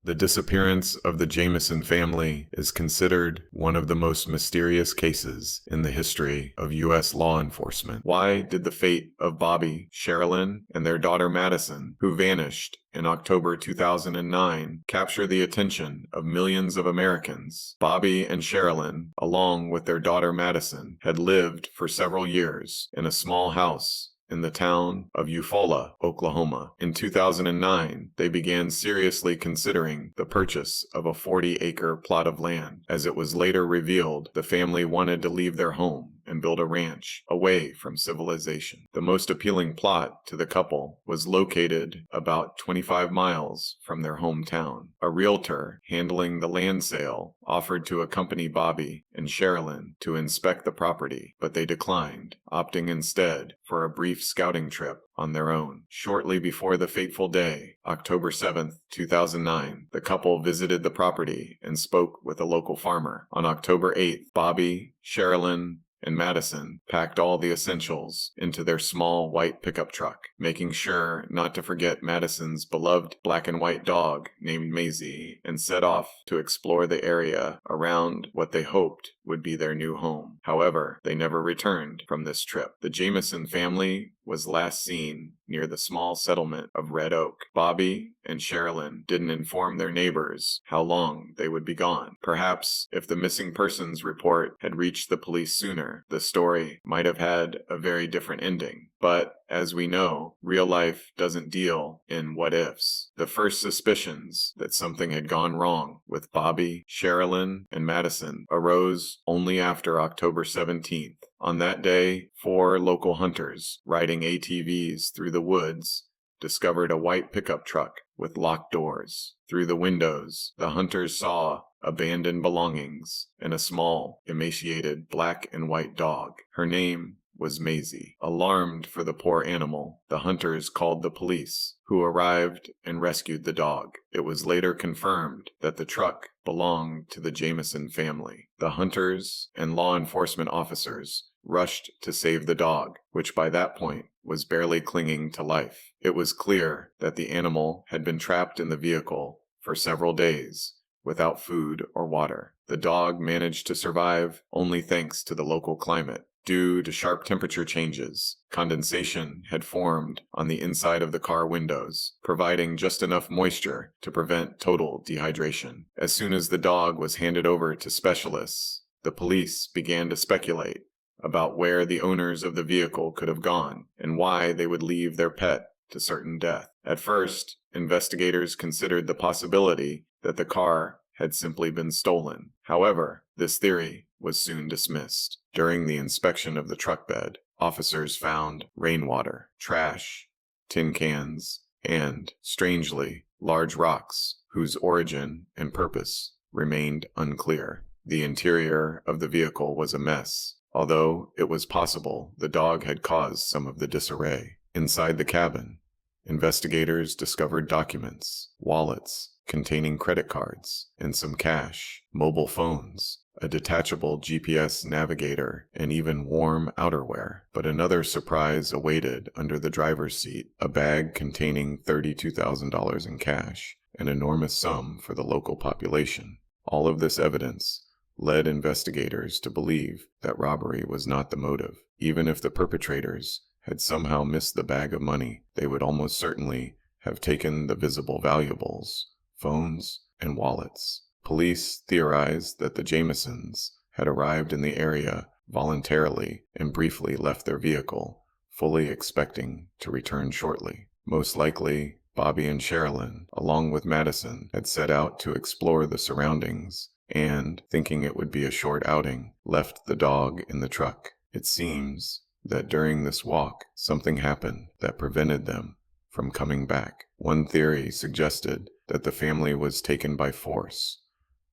The disappearance of the Jamison family is considered one of the most mysterious cases in the history of U.S. law enforcement. Why did the fate of Bobby, Sherilyn, and their daughter Madison, who vanished in October 2009, capture the attention of millions of Americans? Bobby and Sherilyn, along with their daughter Madison, had lived for several years in a small house in the town of Eufaula, Oklahoma. In 2009, they began seriously considering the purchase of a 40-acre plot of land. As it was later revealed, the family wanted to leave their home and build a ranch away from civilization. The most appealing plot to the couple was located about 25 miles from their hometown. A realtor handling the land sale offered to accompany Bobby and Sherilyn to inspect the property, but they declined, opting instead for a brief scouting trip on their own. Shortly before the fateful day, October 7, 2009, the couple visited the property and spoke with a local farmer. On October 8th, Bobby, Sherilyn, and Madison packed all the essentials into their small white pickup truck, making sure not to forget Madison's beloved black and white dog named Maisie, and set off to explore the area around what they hoped would be their new home. However, they never returned from this trip. The Jamison family was last seen near the small settlement of Red Oak. Bobby and Sherilyn didn't inform their neighbors how long they would be gone. Perhaps if the missing persons report had reached the police sooner, the story might have had a very different ending. But, as we know, real life doesn't deal in what-ifs. The first suspicions that something had gone wrong with Bobby, Sherilyn, and Madison arose only after October 17th. On that day, 4 local hunters, riding ATVs through the woods, discovered a white pickup truck with locked doors. Through the windows, the hunters saw abandoned belongings and a small, emaciated black and white dog. Her name was Maisie. Alarmed for the poor animal, the hunters called the police, who arrived and rescued the dog. It was later confirmed that the truck belonged to the Jamison family. The hunters and law enforcement officers rushed to save the dog, which by that point was barely clinging to life. It was clear that the animal had been trapped in the vehicle for several days without food or water. The dog managed to survive only thanks to the local climate. Due to sharp temperature changes, condensation had formed on the inside of the car windows, providing just enough moisture to prevent total dehydration. As soon as the dog was handed over to specialists, the police began to speculate about where the owners of the vehicle could have gone and why they would leave their pet to certain death. At first, investigators considered the possibility that the car had simply been stolen. However, this theory was soon dismissed. During the inspection of the truck bed, officers found rainwater, trash, tin cans, and, strangely, large rocks whose origin and purpose remained unclear. The interior of the vehicle was a mess, although it was possible the dog had caused some of the disarray. Inside the cabin, investigators discovered documents, wallets containing credit cards, and some cash, mobile phones, a detachable GPS navigator, and even warm outerwear. But another surprise awaited under the driver's seat, a bag containing $32,000 in cash, an enormous sum for the local population. All of this evidence led investigators to believe that robbery was not the motive. Even if the perpetrators had somehow missed the bag of money, they would almost certainly have taken the visible valuables, phones, and wallets. Police theorized that the Jamisons had arrived in the area voluntarily and briefly left their vehicle, fully expecting to return shortly. Most likely, Bobby and Sherilyn, along with Madison, had set out to explore the surroundings and, thinking it would be a short outing, left the dog in the truck. It seems that during this walk, something happened that prevented them from coming back. One theory suggested that the family was taken by force,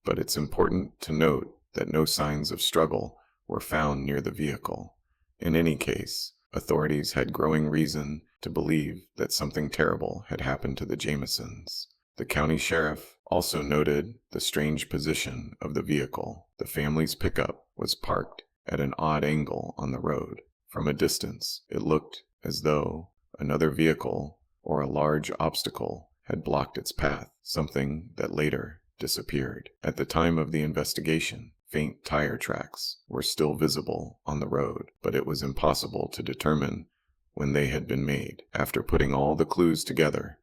but it's important to note that no signs of struggle were found near the vehicle. In any case, authorities had growing reason to believe that something terrible had happened to the Jamisons. The county sheriff also noted the strange position of the vehicle. The family's pickup was parked at an odd angle on the road. From a distance, it looked as though another vehicle or a large obstacle had blocked its path, something that later disappeared. At the time of the investigation, faint tire tracks were still visible on the road, but it was impossible to determine when they had been made. After putting all the clues together,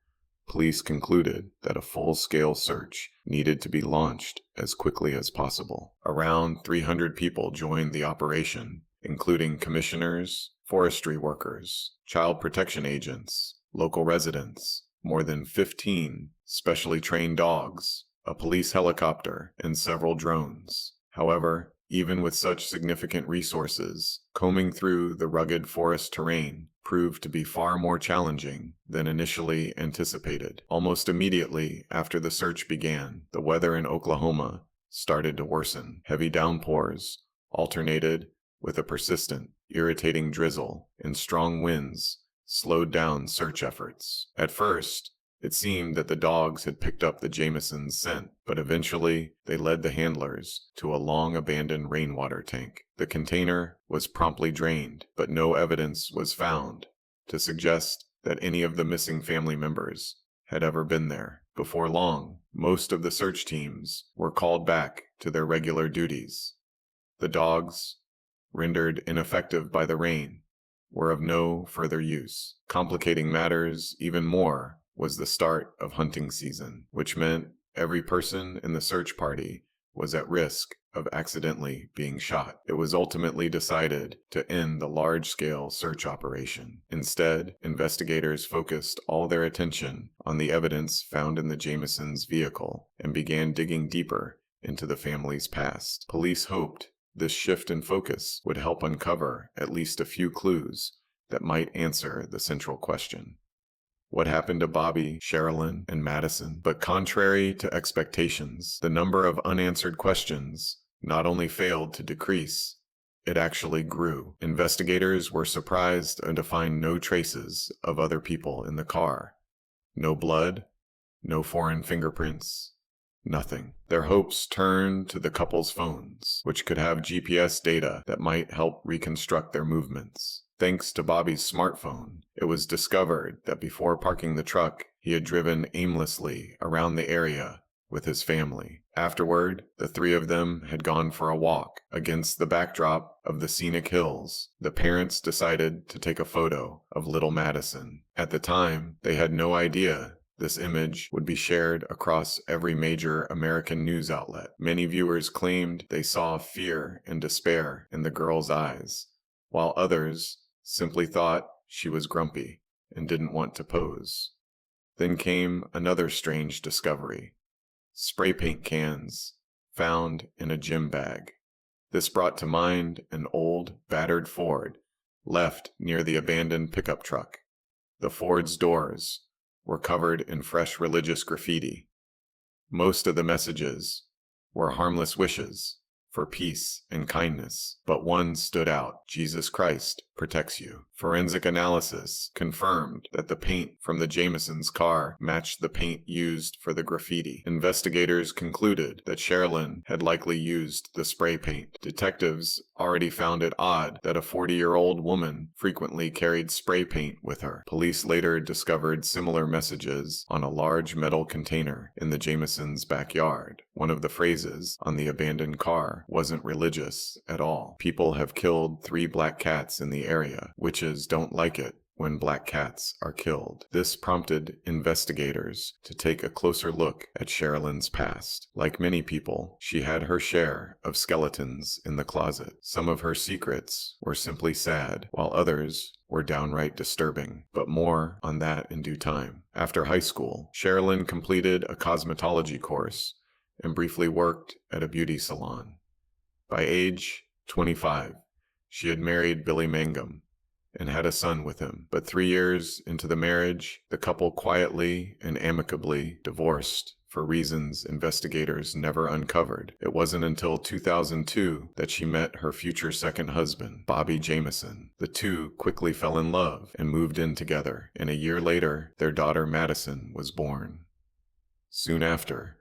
police concluded that a full-scale search needed to be launched as quickly as possible. Around 300 people joined the operation, including commissioners, forestry workers, child protection agents, local residents, more than 15 specially trained dogs, a police helicopter, and several drones. However, even with such significant resources, combing through the rugged forest terrain proved to be far more challenging than initially anticipated. Almost immediately after the search began, the weather in Oklahoma started to worsen. Heavy downpours alternated with a persistent, irritating drizzle, and strong winds slowed down search efforts. At first, it seemed that the dogs had picked up the Jamison's scent, but eventually they led the handlers to a long-abandoned rainwater tank. The container was promptly drained, but no evidence was found to suggest that any of the missing family members had ever been there. Before long, most of the search teams were called back to their regular duties. The dogs, rendered ineffective by the rain, were of no further use. Complicating matters even more was the start of hunting season, which meant every person in the search party was at risk of accidentally being shot. It was ultimately decided to end the large-scale search operation. Instead, investigators focused all their attention on the evidence found in the Jamison's vehicle and began digging deeper into the family's past. Police hoped this shift in focus would help uncover at least a few clues that might answer the central question: what happened to Bobby, Sherilyn, and Madison? But contrary to expectations, the number of unanswered questions not only failed to decrease, it actually grew. Investigators were surprised to find no traces of other people in the car. No blood, no foreign fingerprints, nothing. Their hopes turned to the couple's phones, which could have GPS data that might help reconstruct their movements. Thanks to Bobby's smartphone, it was discovered that before parking the truck, he had driven aimlessly around the area with his family. Afterward, the three of them had gone for a walk. Against the backdrop of the scenic hills, the parents decided to take a photo of little Madison. At the time, they had no idea this image would be shared across every major American news outlet. Many viewers claimed they saw fear and despair in the girl's eyes, while others simply thought she was grumpy and didn't want to pose. Then came another strange discovery: spray paint cans found in a gym bag. This brought to mind an old, battered Ford left near the abandoned pickup truck. The Ford's doors were covered in fresh religious graffiti. Most of the messages were harmless wishes for peace and kindness, but one stood out: Jesus Christ protects you. Forensic analysis confirmed that the paint from the Jamison's car matched the paint used for the graffiti. Investigators concluded that Sherilyn had likely used the spray paint. Detectives already found it odd that a 40-year-old woman frequently carried spray paint with her. Police later discovered similar messages on a large metal container in the Jamison's backyard. One of the phrases on the abandoned car wasn't religious at all. People have killed 3 black cats in the area. Witches don't like it when black cats are killed. This prompted investigators to take a closer look at Sherilyn's past. Like many people, she had her share of skeletons in the closet. Some of her secrets were simply sad, while others were downright disturbing. But more on that in due time. After high school, Sherilyn completed a cosmetology course and briefly worked at a beauty salon. By age 25, she had married Billy Mangum and had a son with him. But 3 years into the marriage, the couple quietly and amicably divorced for reasons investigators never uncovered. It wasn't until 2002 that she met her future second husband, Bobby Jamison. The two quickly fell in love and moved in together, and a year later, their daughter Madison was born. Soon after,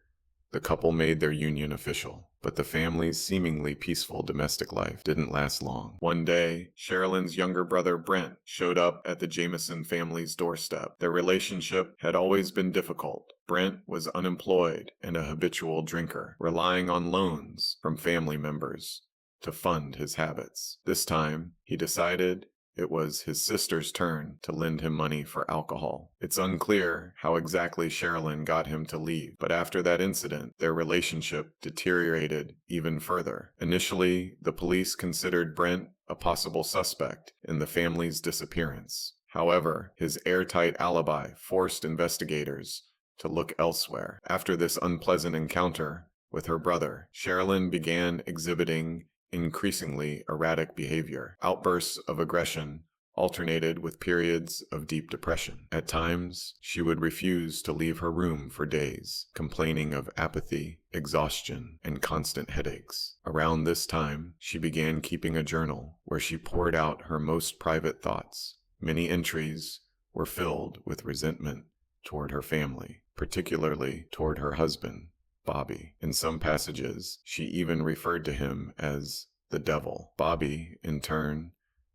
The couple made their union official, but the family's seemingly peaceful domestic life didn't last long. One day, Sherilyn's younger brother Brent showed up at the Jamison family's doorstep. Their relationship had always been difficult. Brent was unemployed and a habitual drinker, relying on loans from family members to fund his habits. This time, he decided it was his sister's turn to lend him money for alcohol. It's unclear how exactly Sherilyn got him to leave, but after that incident, their relationship deteriorated even further. Initially, the police considered Brent a possible suspect in the family's disappearance. However, his airtight alibi forced investigators to look elsewhere. After this unpleasant encounter with her brother, Sherilyn began exhibiting increasingly erratic behavior. Outbursts of aggression alternated with periods of deep depression. At times, she would refuse to leave her room for days, complaining of apathy, exhaustion, and constant headaches. Around this time, she began keeping a journal where she poured out her most private thoughts. Many entries were filled with resentment toward her family, particularly toward her husband, Bobby. In some passages, she even referred to him as the devil. Bobby, in turn,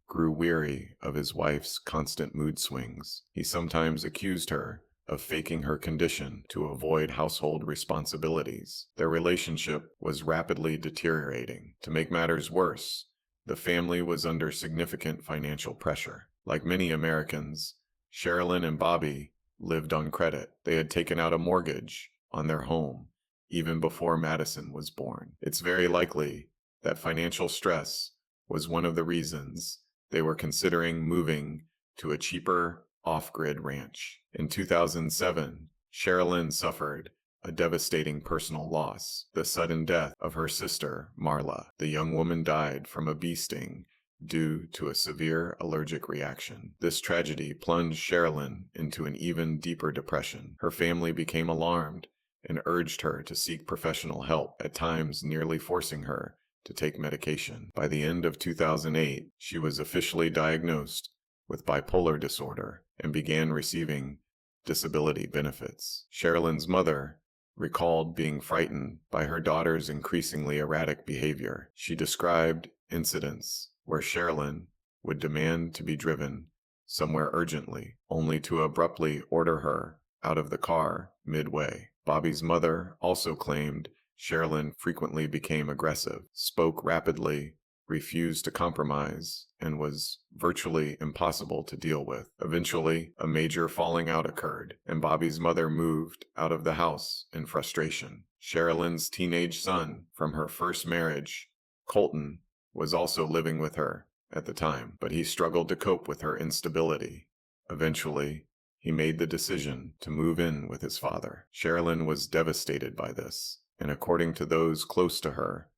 grew weary of his wife's constant mood swings. He sometimes accused her of faking her condition to avoid household responsibilities. Their relationship was rapidly deteriorating. To make matters worse, the family was under significant financial pressure. Like many Americans, Sherilyn and Bobby lived on credit. They had taken out a mortgage on their home even before Madison was born. It's very likely that financial stress was one of the reasons they were considering moving to a cheaper off-grid ranch. In 2007, Sherilyn suffered a devastating personal loss, the sudden death of her sister, Marla. The young woman died from a bee sting due to a severe allergic reaction. This tragedy plunged Sherilyn into an even deeper depression. Her family became alarmed and urged her to seek professional help, at times nearly forcing her to take medication. By the end of 2008, she was officially diagnosed with bipolar disorder and began receiving disability benefits. Sherilyn's mother recalled being frightened by her daughter's increasingly erratic behavior. She described incidents where Sherilyn would demand to be driven somewhere urgently, only to abruptly order her out of the car midway. Bobby's mother also claimed Sherilyn frequently became aggressive, spoke rapidly, refused to compromise, and was virtually impossible to deal with. Eventually, a major falling out occurred, and Bobby's mother moved out of the house in frustration. Sherilyn's teenage son from her first marriage, Colton, was also living with her at the time, but he struggled to cope with her instability. Eventually, he made the decision to move in with his father. Sherilyn was devastated by this, and according to those close to her,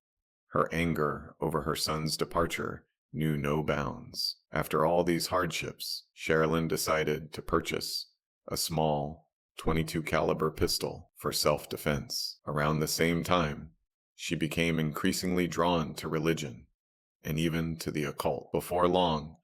her anger over her son's departure knew no bounds. After all these hardships, Sherilyn decided to purchase a small .22 caliber pistol for self-defense. Around the same time, she became increasingly drawn to religion and even to the occult. Before long,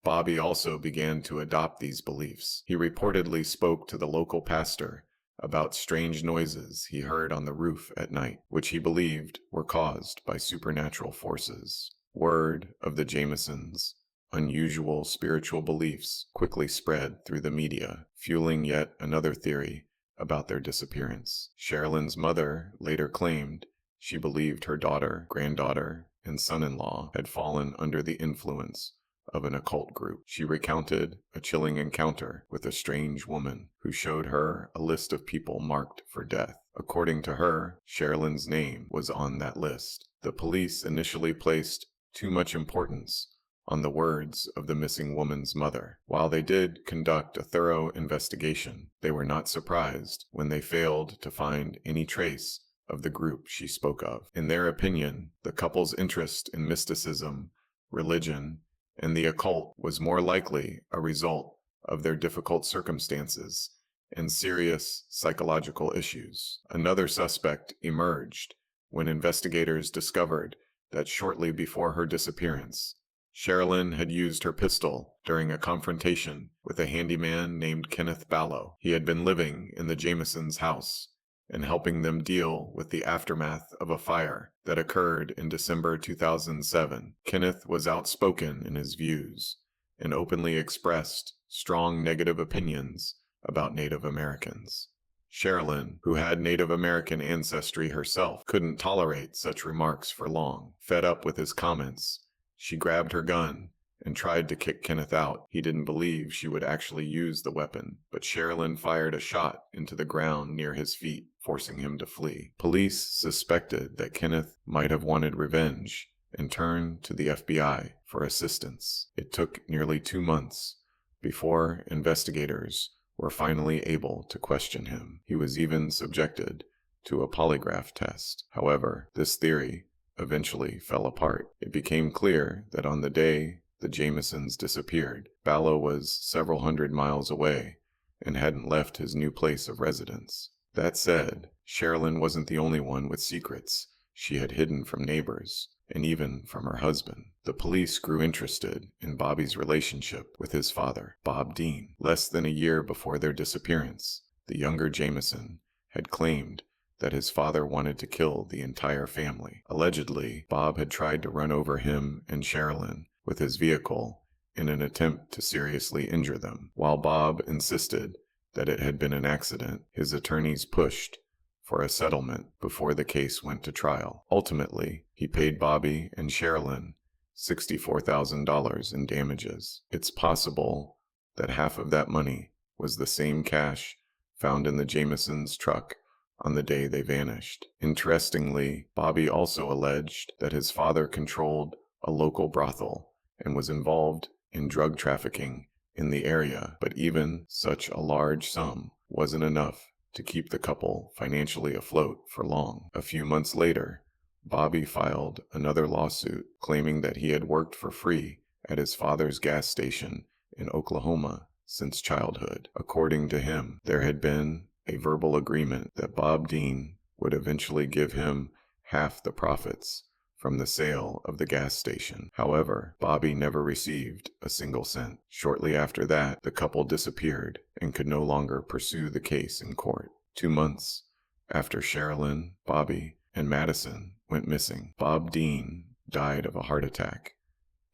Bobby also began to adopt these beliefs. He reportedly spoke to the local pastor about strange noises he heard on the roof at night, which he believed were caused by supernatural forces. Word of the Jamisons' unusual spiritual beliefs quickly spread through the media, fueling yet another theory about their disappearance. Sherilyn's mother later claimed she believed her daughter, granddaughter, and son-in-law had fallen under the influence of an occult group. She recounted a chilling encounter with a strange woman who showed her a list of people marked for death. According to her, Sherilyn's name was on that list. The police initially placed too much importance on the words of the missing woman's mother. While they did conduct a thorough investigation, they were not surprised when they failed to find any trace of the group she spoke of. In their opinion, the couple's interest in mysticism, religion, and the occult was more likely a result of their difficult circumstances and serious psychological issues. Another suspect emerged when investigators discovered that shortly before her disappearance, Sherilyn had used her pistol during a confrontation with a handyman named Kenneth Ballow. He had been living in the Jamisons' house and helping them deal with the aftermath of a fire that occurred in December 2007. Kenneth was outspoken in his views and openly expressed strong negative opinions about Native Americans. Sherilyn, who had Native American ancestry herself, couldn't tolerate such remarks for long. Fed up with his comments, she grabbed her gun and tried to kick Kenneth out. He didn't believe she would actually use the weapon, but Sherilyn fired a shot into the ground near his feet, forcing him to flee. Police suspected that Kenneth might have wanted revenge and turned to the FBI for assistance. It took nearly 2 months before investigators were finally able to question him. He was even subjected to a polygraph test. However, this theory eventually fell apart. It became clear that on the day the Jamisons disappeared, Ballo was several hundred miles away and hadn't left his new place of residence. That said, Sherilyn wasn't the only one with secrets she had hidden from neighbors, and even from her husband. The police grew interested in Bobby's relationship with his father, Bob Dean. Less than a year before their disappearance, the younger Jamison had claimed that his father wanted to kill the entire family. Allegedly, Bob had tried to run over him and Sherilyn with his vehicle in an attempt to seriously injure them. While Bob insisted that it had been an accident, his attorneys pushed for a settlement before the case went to trial. Ultimately, he paid Bobby and Sherilyn $64,000 in damages. It's possible that half of that money was the same cash found in the Jamisons' truck on the day they vanished. Interestingly, Bobby also alleged that his father controlled a local brothel and was involved in drug trafficking in the area, but even such a large sum wasn't enough to keep the couple financially afloat for long. A few months later, Bobby filed another lawsuit claiming that he had worked for free at his father's gas station in Oklahoma since childhood. According to him, there had been a verbal agreement that Bob Dean would eventually give him half the profits from the sale of the gas station. However, Bobby never received a single cent. Shortly after that, the couple disappeared and could no longer pursue the case in court. 2 months after Sherilyn, Bobby, and Madison went missing, Bob Dean died of a heart attack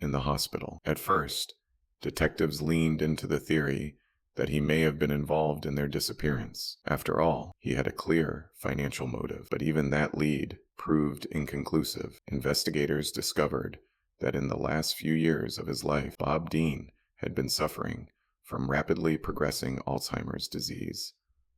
in the hospital. At first, detectives leaned into the theory that he may have been involved in their disappearance. After all, he had a clear financial motive, but even that lead proved inconclusive. Investigators discovered that in the last few years of his life, Bob Dean had been suffering from rapidly progressing Alzheimer's disease.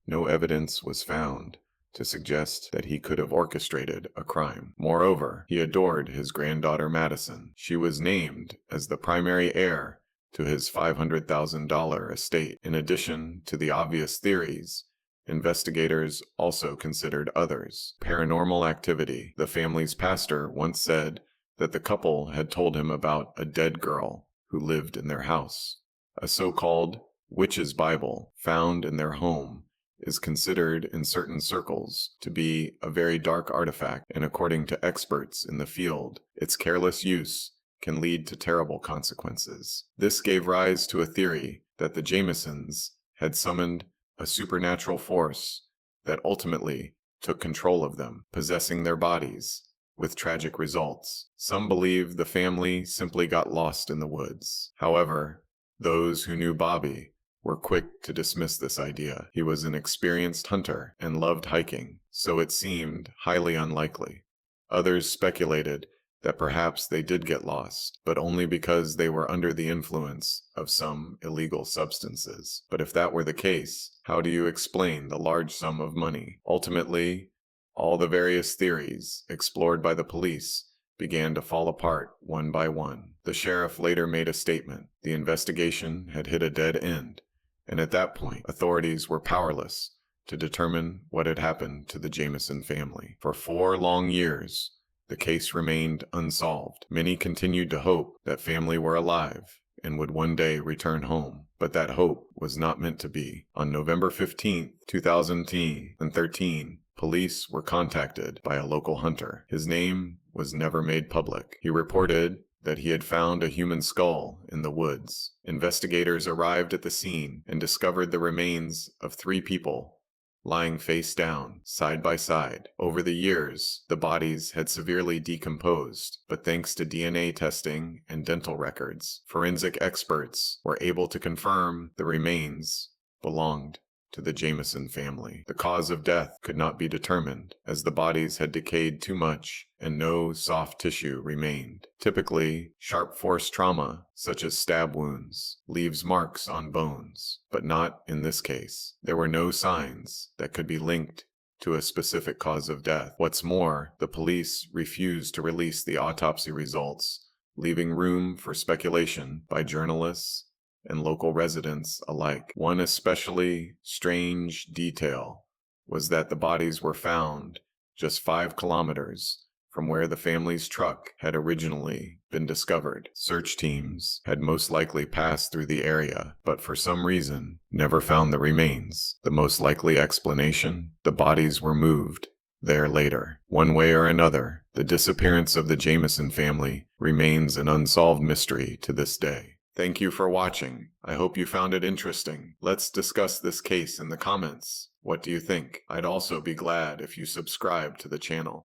No evidence was found to suggest that he could have orchestrated a crime. Moreover, he adored his granddaughter Madison. She was named as the primary heir to his $500,000 estate. In addition to the obvious theories, investigators also considered others. Paranormal activity. The family's pastor once said that the couple had told him about a dead girl who lived in their house. A so-called witch's Bible found in their home is considered in certain circles to be a very dark artifact, and according to experts in the field, its careless use can lead to terrible consequences. This gave rise to a theory that the Jamisons had summoned a supernatural force that ultimately took control of them, possessing their bodies, with tragic results. Some believe the family simply got lost in the woods. However, those who knew Bobby were quick to dismiss this idea. He was an experienced hunter and loved hiking, so it seemed highly unlikely. Others speculated that perhaps they did get lost, but only because they were under the influence of some illegal substances. But if that were the case, how do you explain the large sum of money? Ultimately, all the various theories explored by the police began to fall apart one by one. The sheriff later made a statement. The investigation had hit a dead end, and at that point, authorities were powerless to determine what had happened to the Jamison family. For 4 long years, the case remained unsolved. Many continued to hope that family were alive and would one day return home, but that hope was not meant to be. On November 15, 2013, police were contacted by a local hunter. His name was never made public. He reported that he had found a human skull in the woods. Investigators arrived at the scene and discovered the remains of 3 people lying face down, side by side. Over the years, the bodies had severely decomposed, but thanks to DNA testing and dental records, forensic experts were able to confirm the remains belonged to the Jamison family. The cause of death could not be determined, as the bodies had decayed too much and no soft tissue remained. Typically, sharp force trauma, such as stab wounds, leaves marks on bones, but not in this case. There were no signs that could be linked to a specific cause of death. What's more, the police refused to release the autopsy results, leaving room for speculation by journalists and local residents alike. One especially strange detail was that the bodies were found just 5 kilometers from where the family's truck had originally been discovered. Search teams had most likely passed through the area, but for some reason never found the remains. The most likely explanation: the bodies were moved there later. One way or another, the disappearance of the Jamison family remains an unsolved mystery to this day. Thank you for watching. I hope you found it interesting. Let's discuss this case in the comments. What do you think? I'd also be glad if you subscribe to the channel.